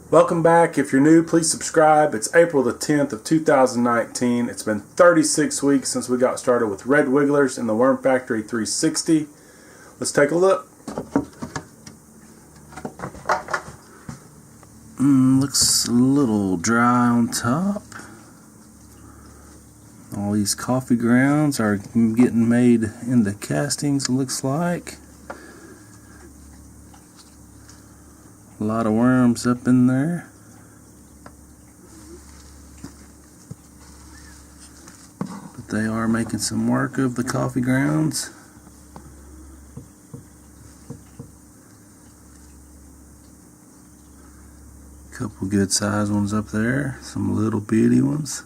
Welcome back. If you're new, please subscribe. It's April the 10th of 2019. It's been 36 weeks since we got started with Red Wigglers in the Worm Factory 360. Let's take a look. Looks a little dry on top. All these coffee grounds are getting made into castings, looks like. A lot of worms up in there. But they are making some work of the coffee grounds. Couple good sized ones up there, some little bitty ones.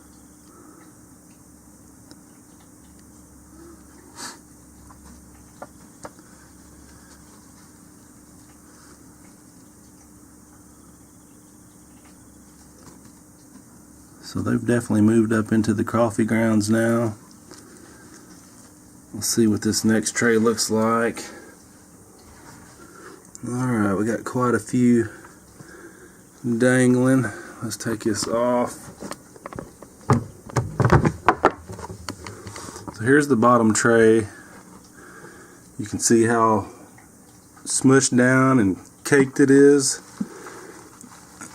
So they've definitely moved up into the coffee grounds now. We'll see what this next tray looks like. Alright, we got quite a few dangling. Let's take this off. So here's the bottom tray. You can see how smushed down and caked it is.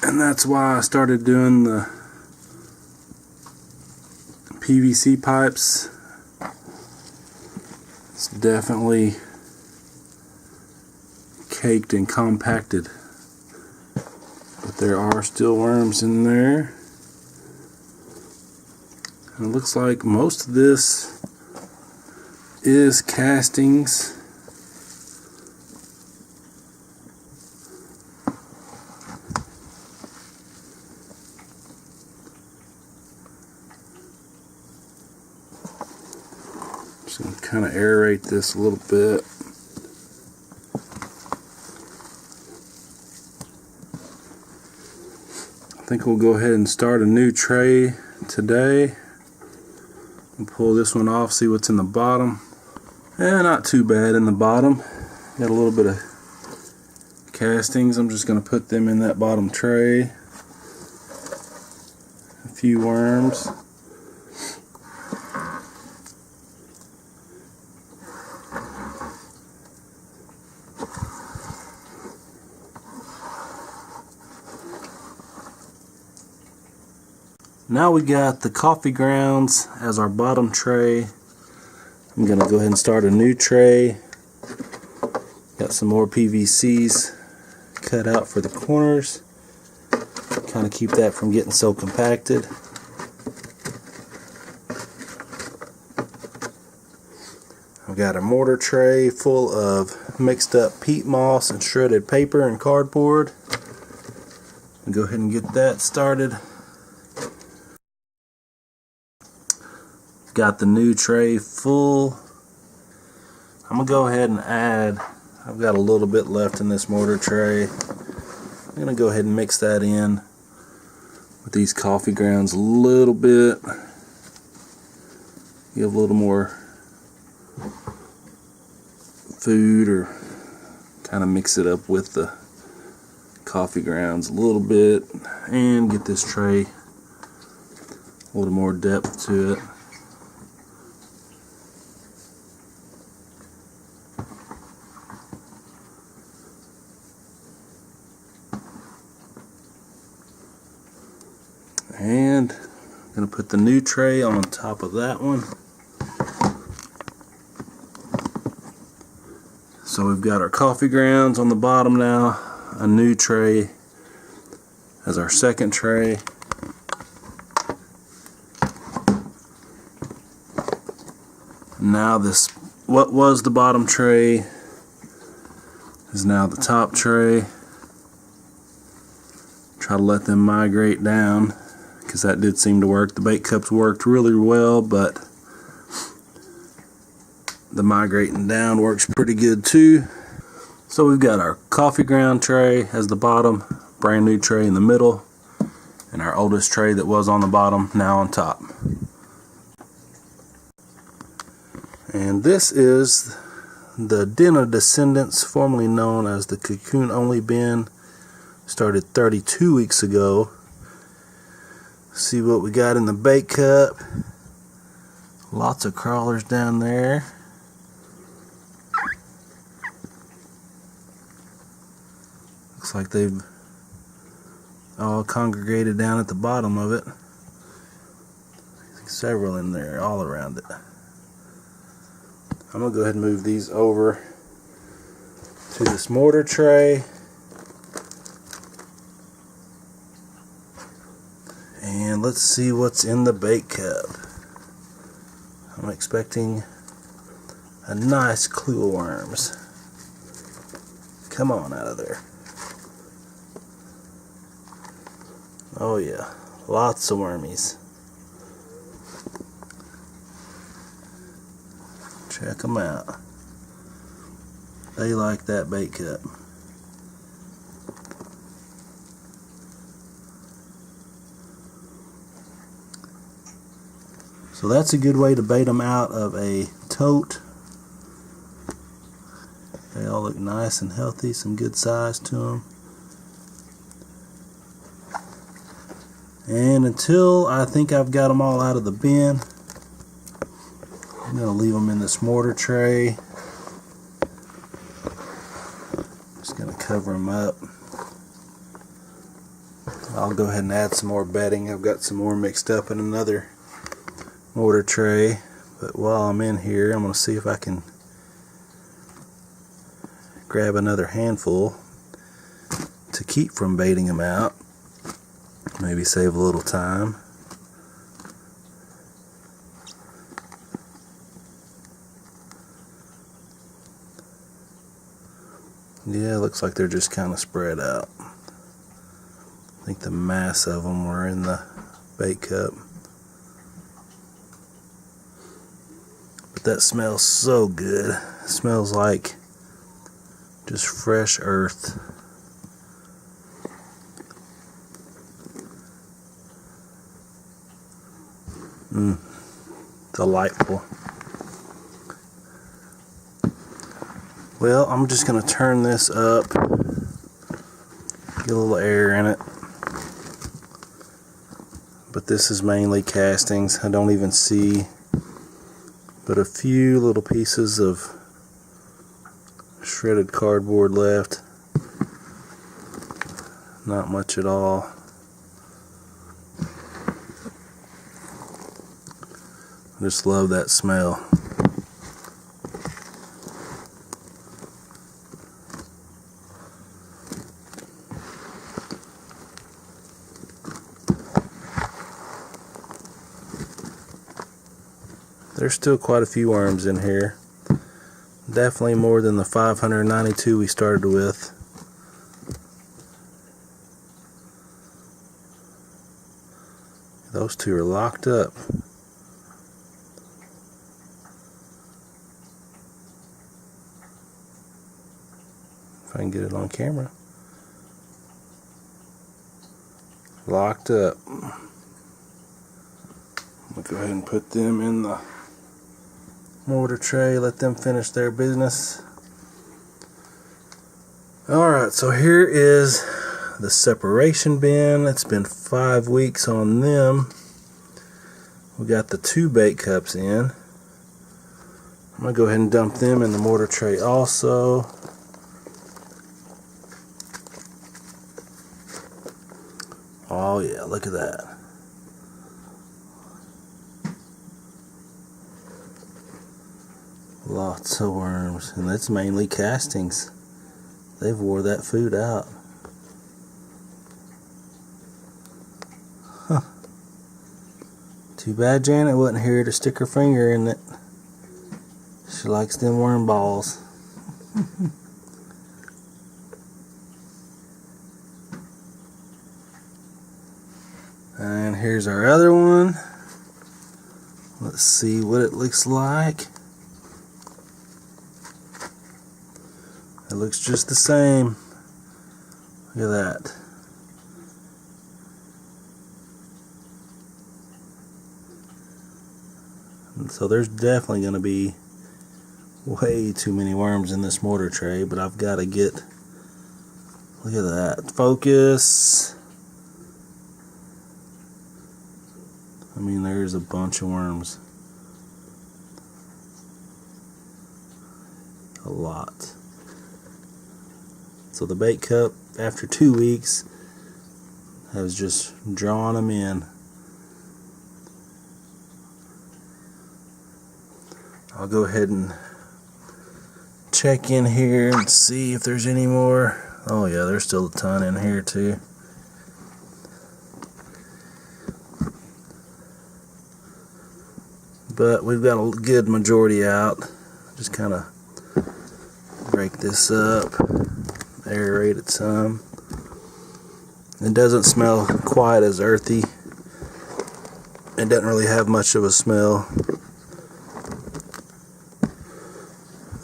And that's why I started doing the PVC pipes. It's definitely caked and compacted, but there are still worms in there. And it looks like most of this is castings. Just going to kind of aerate this a little bit. I think we'll go ahead and start a new tray today. We'll pull this one off, see what's in the bottom. Not too bad in the bottom. Got a little bit of castings. I'm just going to put them in that bottom tray. A few worms. Now we got the coffee grounds as our bottom tray. I'm going to go ahead and start a new tray. Got some more PVCs cut out for the corners. Kind of keep that from getting so compacted. I've got a mortar tray full of mixed up peat moss and shredded paper and cardboard. I'll go ahead and get that started. Got the new tray full. I'm gonna go ahead and add, I've got a little bit left in this mortar tray. I'm gonna go ahead and mix that in with these coffee grounds a little bit. Give a little more food, or kind of mix it up with the coffee grounds a little bit, and get this tray a little more depth to it. And I'm going to put the new tray on top of that one. So we've got our coffee grounds on the bottom now, a new tray as our second tray. Now this, what was the bottom tray, is now the top tray. Try to let them migrate down, because that did seem to work. The bait cups worked really well, but the migrating down works pretty good too. So we've got our coffee ground tray as the bottom, brand new tray in the middle, and our oldest tray that was on the bottom now on top. And this is the den of descendants, formerly known as the cocoon only bin. Started 32 weeks ago. See what we got in the bait cup. Lots of crawlers down there. Looks like they've all congregated down at the bottom of it. Several in there all around it. I'm going to go ahead and move these over to this mortar tray. And let's see what's in the bait cup. I'm expecting a nice clue of worms. Come on out of there. Oh yeah, lots of wormies. Check them out. They like that bait cup. So that's a good way to bait them out of a tote. They all look nice and healthy, some good size to them. And until I think I've got them all out of the bin, I'm going to leave them in this mortar tray. Just going to cover them up. I'll go ahead and add some more bedding. I've got some more mixed up in another mortar tray. But while I'm in here, I'm going to see if I can grab another handful to keep from baiting them out. Maybe save a little time. Yeah, looks like they're just kind of spread out. I think the mass of them were in the bait cup. But that smells so good. It smells like just fresh earth. Delightful. Well, I'm just going to turn this up, get a little air in it. But this is mainly castings. I don't even see but a few little pieces of shredded cardboard left. Not much at all. I just love that smell. There's still quite a few worms in here. Definitely more than the 592 we started with. Those two are locked up. If I can get it on camera. Locked up. We'll go ahead and put them in the mortar tray, let them finish their business. Alright, so here is the separation bin. It's been 5 weeks on them. We got the 2 bait cups in. I'm going to go ahead and dump them in the mortar tray also. Oh yeah, look at that. Lots of worms, and that's mainly castings. They've wore that food out. Huh. Too bad Janet wasn't here to stick her finger in it. She likes them worm balls. And here's our other one. Let's see what it looks like. It looks just the same. Look at that. And so there's definitely going to be way too many worms in this mortar tray, but I've got to get Look at that. Focus. I mean, there's a bunch of worms. A lot. So the bait cup, after 2 weeks, has just drawn them in. I'll go ahead and check in here and see if there's any more. Oh yeah, there's still a ton in here too. But we've got a good majority out. Just kind of break this up, aerate it some. It doesn't smell quite as earthy. It doesn't really have much of a smell.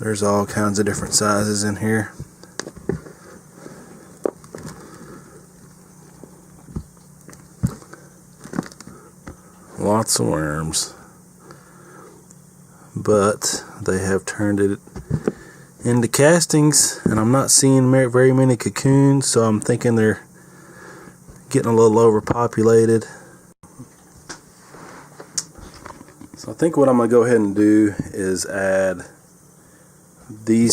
There's all kinds of different sizes in here. Lots of worms. But they have turned it into castings, and I'm not seeing very many cocoons, so I'm thinking they're getting a little overpopulated. So I think what I'm going to go ahead and do is add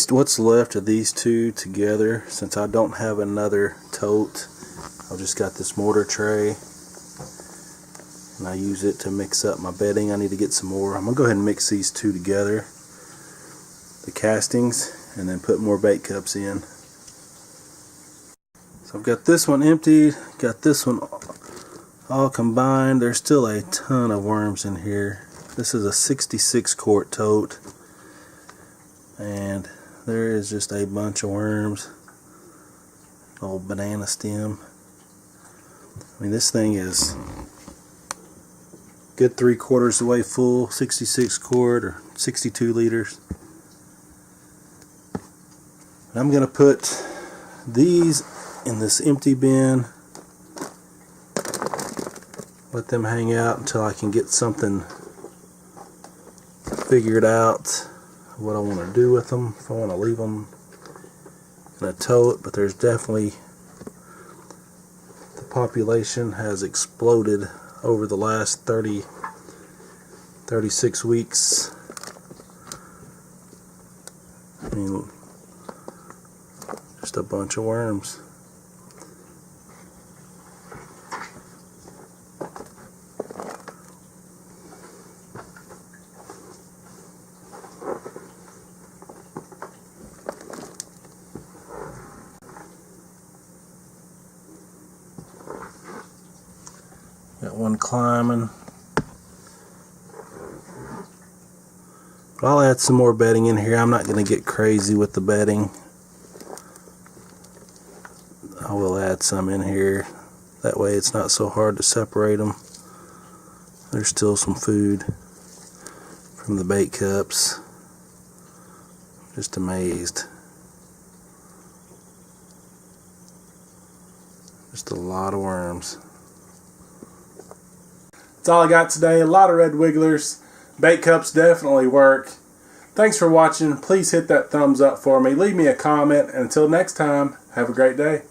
what's left of these two together. Since I don't have another tote, I've just got this mortar tray, and I use it to mix up my bedding. I need to get some more. I'm going to go ahead and mix these two together, the castings, and then put more bait cups in. So I've got this one emptied, got this one all combined. There's still a ton of worms in here. This is a 66 quart tote, and there is just a bunch of worms. Old banana stem. I mean, this thing is good 3/4 the way full, 66 quart or 62 liters. I'm going to put these in this empty bin, let them hang out until I can get something figured out what I want to do with them, if I want to leave them in a tote. But there's definitely, the population has exploded over the last 36 weeks. I mean, just a bunch of worms. Got one climbing. But I'll add some more bedding in here. I'm not going to get crazy with the bedding. I will add some in here. That way it's not so hard to separate them. There's still some food from the bait cups. Just amazed. Just a lot of worms. That's all I got today. A lot of red wigglers. Bait cups definitely work. Thanks for watching. Please hit that thumbs up for me. Leave me a comment. And until next time, have a great day.